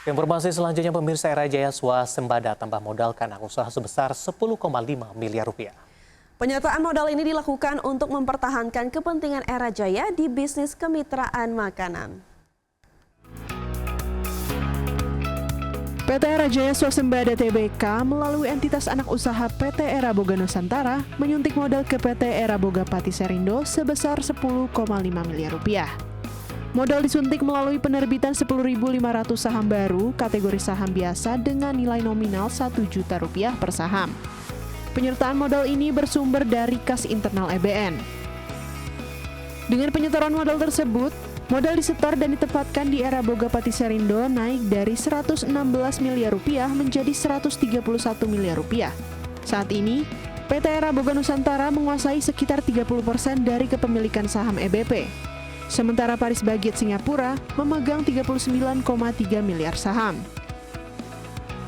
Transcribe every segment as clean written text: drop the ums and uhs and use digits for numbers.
Informasi selanjutnya pemirsa, Era Jaya swasembada tambah modalkan anak usaha sebesar 10,5 miliar rupiah. Pernyataan modal ini dilakukan untuk mempertahankan kepentingan Era Jaya di bisnis kemitraan makanan. PT Era Jaya Swasembada Tbk melalui entitas anak usaha PT Era Boga Nusantara menyuntik modal ke PT Era Boga Pati Serindo sebesar 10,5 miliar rupiah. Modal disuntik melalui penerbitan 10.500 saham baru kategori saham biasa dengan nilai nominal 1 juta rupiah per saham. Penyertaan modal ini bersumber dari kas internal EBN. Dengan penyetoran modal tersebut, modal disetor dan ditempatkan di Era Boga Pati Serindo naik dari 116 miliar rupiah menjadi 131 miliar rupiah. Saat ini, PT Era Boga Nusantara menguasai sekitar 30% dari kepemilikan saham EBP. Sementara Paris Baguette Singapura memegang 39,3 miliar saham.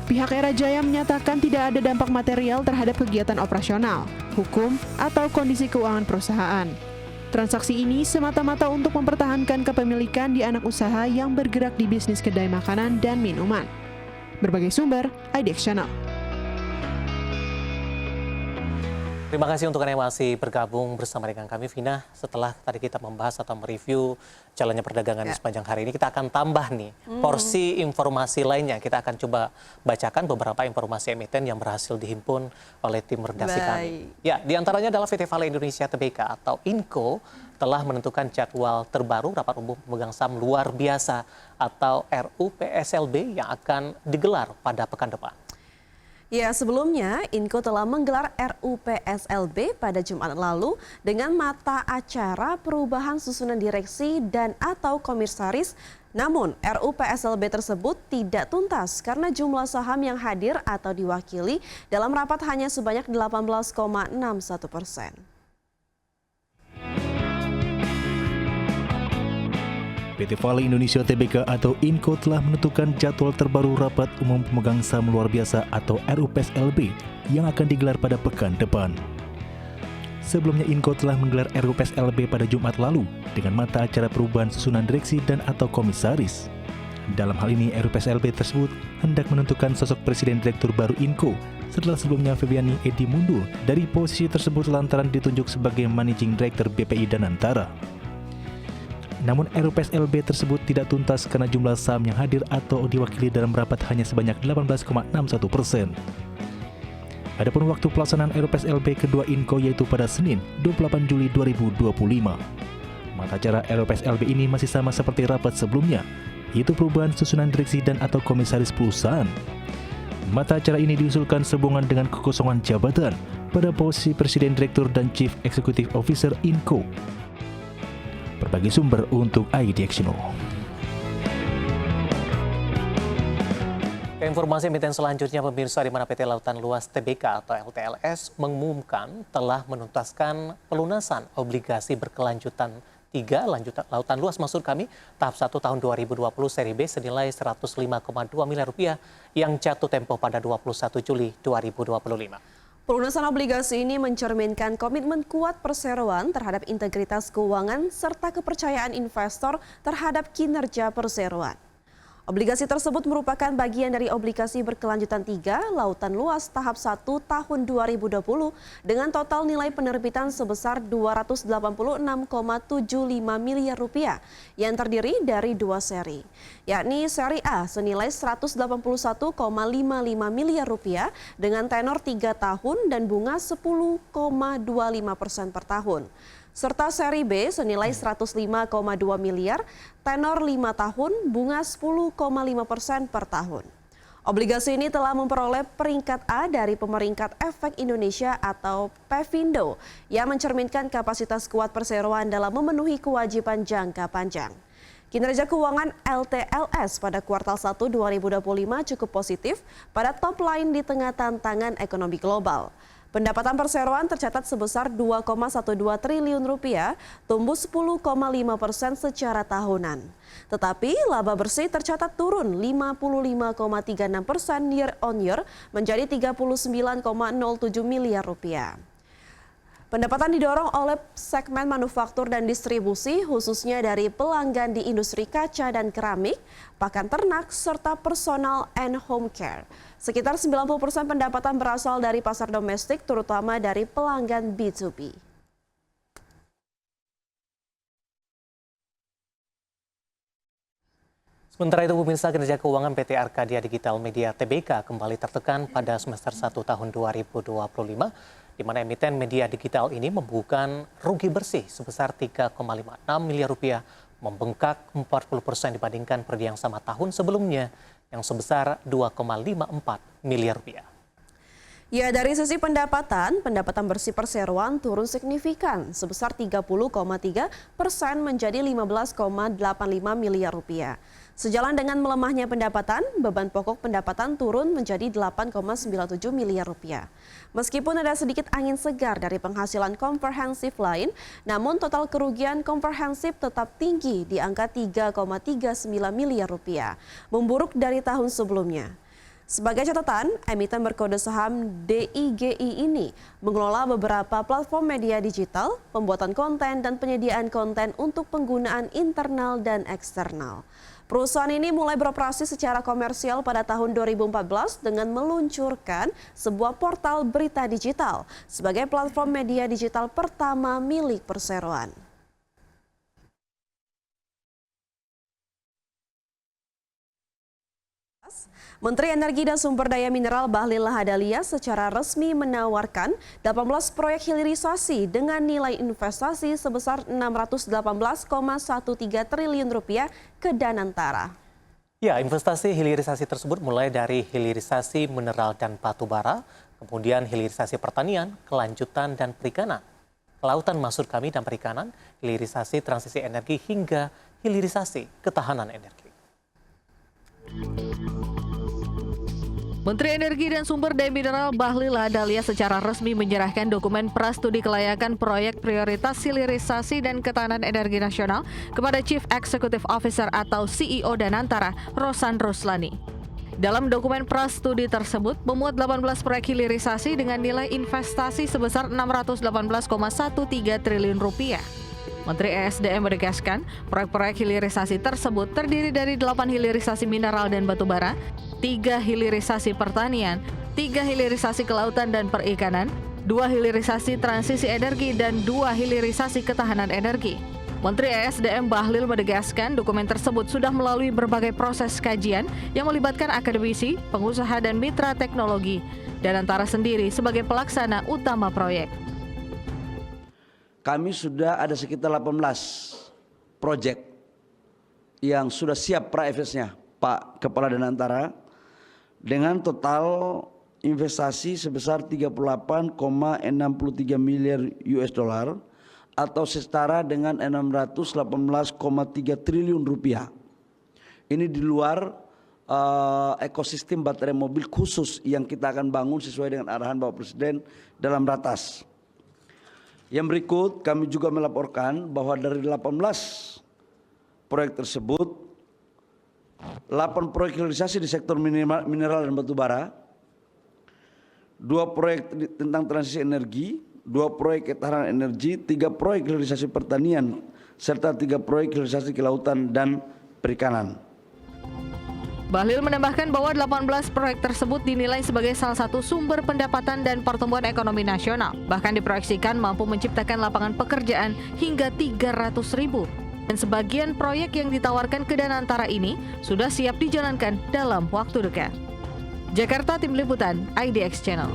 Pihak Era Jaya menyatakan tidak ada dampak material terhadap kegiatan operasional, hukum, atau kondisi keuangan perusahaan. Transaksi ini semata-mata untuk mempertahankan kepemilikan di anak usaha yang bergerak di bisnis kedai makanan dan minuman. Berbagai sumber, IDX Channel. Terima kasih untuk Anda yang masih bergabung bersama dengan kami, Vina. Setelah tadi kita membahas atau mereview jalannya perdagangan di sepanjang hari ini, kita akan tambah nih porsi informasi lainnya. Kita akan coba bacakan beberapa informasi emiten yang berhasil dihimpun oleh tim redaksi kami. Ya, diantaranya adalah PT Vale Indonesia Tbk atau Inco telah menentukan jadwal terbaru rapat umum pemegang saham luar biasa atau RUPSLB yang akan digelar pada pekan depan. Ya, sebelumnya Inco telah menggelar RUPSLB pada Jumat lalu dengan mata acara perubahan susunan direksi dan atau komisaris. Namun RUPSLB tersebut tidak tuntas karena jumlah saham yang hadir atau diwakili dalam rapat hanya sebanyak 18,61%. PT Vale Indonesia Tbk atau Inco telah menentukan jadwal terbaru rapat umum pemegang saham luar biasa atau RUPSLB yang akan digelar pada pekan depan. Sebelumnya Inco telah menggelar RUPSLB pada Jumat lalu dengan mata acara perubahan susunan direksi dan atau komisaris. Dalam hal ini RUPSLB tersebut hendak menentukan sosok presiden direktur baru Inco setelah sebelumnya Febiani Edi mundur dari posisi tersebut lantaran ditunjuk sebagai Managing Director BPI Danantara. Namun RUPSLB tersebut tidak tuntas karena jumlah saham yang hadir atau diwakili dalam rapat hanya sebanyak 18,61%. Adapun waktu pelaksanaan RUPSLB kedua Inco yaitu pada Senin 28 Juli 2025. Mata acara RUPSLB ini masih sama seperti rapat sebelumnya, yaitu perubahan susunan direksi dan atau komisaris perusahaan. Mata acara ini diusulkan sehubungan dengan kekosongan jabatan pada posisi Presiden Direktur dan Chief Executive Officer Inco. Berbagai sumber untuk IDX Channel. Informasi emiten selanjutnya pemirsa, di mana PT Lautan Luas Tbk atau LTLS mengumumkan telah menuntaskan pelunasan obligasi berkelanjutan 3 Lautan Luas maksud kami tahap 1 tahun 2020 seri B senilai 105,2 miliar rupiah yang jatuh tempo pada 21 Juli 2025. Pelunasan obligasi ini mencerminkan komitmen kuat perseroan terhadap integritas keuangan serta kepercayaan investor terhadap kinerja perseroan. Obligasi tersebut merupakan bagian dari obligasi berkelanjutan 3 Lautan Luas tahap 1 tahun 2020 dengan total nilai penerbitan sebesar 286,75 miliar rupiah yang terdiri dari 2 seri, yakni seri A senilai 181,55 miliar rupiah dengan tenor 3 tahun dan bunga 10,25% per tahun. Serta seri B senilai 105,2 miliar, tenor 5 tahun, bunga 10,5% per tahun. Obligasi ini telah memperoleh peringkat A dari Pemeringkat Efek Indonesia atau Pevindo yang mencerminkan kapasitas kuat perseroan dalam memenuhi kewajiban jangka panjang. Kinerja keuangan LTLS pada kuartal 1 2025 cukup positif pada top line di tengah tantangan ekonomi global. Pendapatan perseroan tercatat sebesar 2,12 triliun rupiah, tumbuh 10,5% secara tahunan. Tetapi laba bersih tercatat turun 55,36% year on year menjadi 39,07 miliar rupiah. Pendapatan didorong oleh segmen manufaktur dan distribusi, khususnya dari pelanggan di industri kaca dan keramik, pakan ternak, serta personal and home care. Sekitar 90% pendapatan berasal dari pasar domestik, terutama dari pelanggan B2B. Sementara itu, pemirsa, kinerja keuangan PT Arcadia Digital Media Tbk kembali tertekan pada semester 1 tahun 2025, di mana emiten media digital ini membukukan rugi bersih sebesar 3,56 miliar rupiah, membengkak 40% dibandingkan periode yang sama tahun sebelumnya, yang sebesar 2,54 miliar rupiah. Ya, dari sisi pendapatan bersih perseroan turun signifikan sebesar 30,3% menjadi 15,85 miliar rupiah. Sejalan dengan melemahnya pendapatan, beban pokok pendapatan turun menjadi 8,97 miliar rupiah. Meskipun ada sedikit angin segar dari penghasilan komprehensif lain, namun total kerugian komprehensif tetap tinggi di angka 3,39 miliar rupiah, memburuk dari tahun sebelumnya. Sebagai catatan, emiten berkode saham DIGI ini mengelola beberapa platform media digital, pembuatan konten, dan penyediaan konten untuk penggunaan internal dan eksternal. Perusahaan ini mulai beroperasi secara komersial pada tahun 2014 dengan meluncurkan sebuah portal berita digital sebagai platform media digital pertama milik perseroan. Menteri Energi dan Sumber Daya Mineral Bahlil Lahadalia secara resmi menawarkan 18 proyek hilirisasi dengan nilai investasi sebesar 618,13 triliun rupiah ke Danantara. Ya, investasi hilirisasi tersebut mulai dari hilirisasi mineral dan batu bara, kemudian hilirisasi pertanian, kelanjutan dan perikanan, kelautan maksud kami dan perikanan, hilirisasi transisi energi hingga hilirisasi ketahanan energi. Menteri Energi dan Sumber Daya Mineral Bahlil Lahadalia secara resmi menyerahkan dokumen prastudi kelayakan proyek prioritas hilirisasi dan ketahanan energi nasional kepada Chief Executive Officer atau CEO Danantara, Rosan Ruslani. Dalam dokumen prastudi tersebut memuat 18 proyek hilirisasi dengan nilai investasi sebesar 618,13 triliun rupiah. Menteri ESDM menegaskan, proyek-proyek hilirisasi tersebut terdiri dari 8 hilirisasi mineral dan batu bara, 3 hilirisasi pertanian, 3 hilirisasi kelautan dan perikanan, 2 hilirisasi transisi energi, dan 2 hilirisasi ketahanan energi. Menteri ESDM Bahlil menegaskan dokumen tersebut sudah melalui berbagai proses kajian yang melibatkan akademisi, pengusaha, dan mitra teknologi, Danantara sendiri sebagai pelaksana utama proyek. Kami sudah ada sekitar 18 proyek yang sudah siap pra-FS-nya, Pak Kepala Danantara, dengan total investasi sebesar 38,63 miliar US dollar atau setara dengan 618,3 triliun rupiah. Ini di luar ekosistem baterai mobil khusus yang kita akan bangun sesuai dengan arahan Bapak Presiden dalam Ratas. Yang berikut kami juga melaporkan bahwa dari 18 proyek tersebut, 8 proyek hilirisasi di sektor mineral dan batu bara, 2 proyek tentang transisi energi, 2 proyek ketahanan energi, 3 proyek hilirisasi pertanian, serta 3 proyek hilirisasi kelautan dan perikanan. Bahlil menambahkan bahwa 18 proyek tersebut dinilai sebagai salah satu sumber pendapatan dan pertumbuhan ekonomi nasional. Bahkan diproyeksikan mampu menciptakan lapangan pekerjaan hingga 300.000. Dan sebagian proyek yang ditawarkan ke Danantara ini sudah siap dijalankan dalam waktu dekat. Jakarta, Tim Liputan, IDX Channel.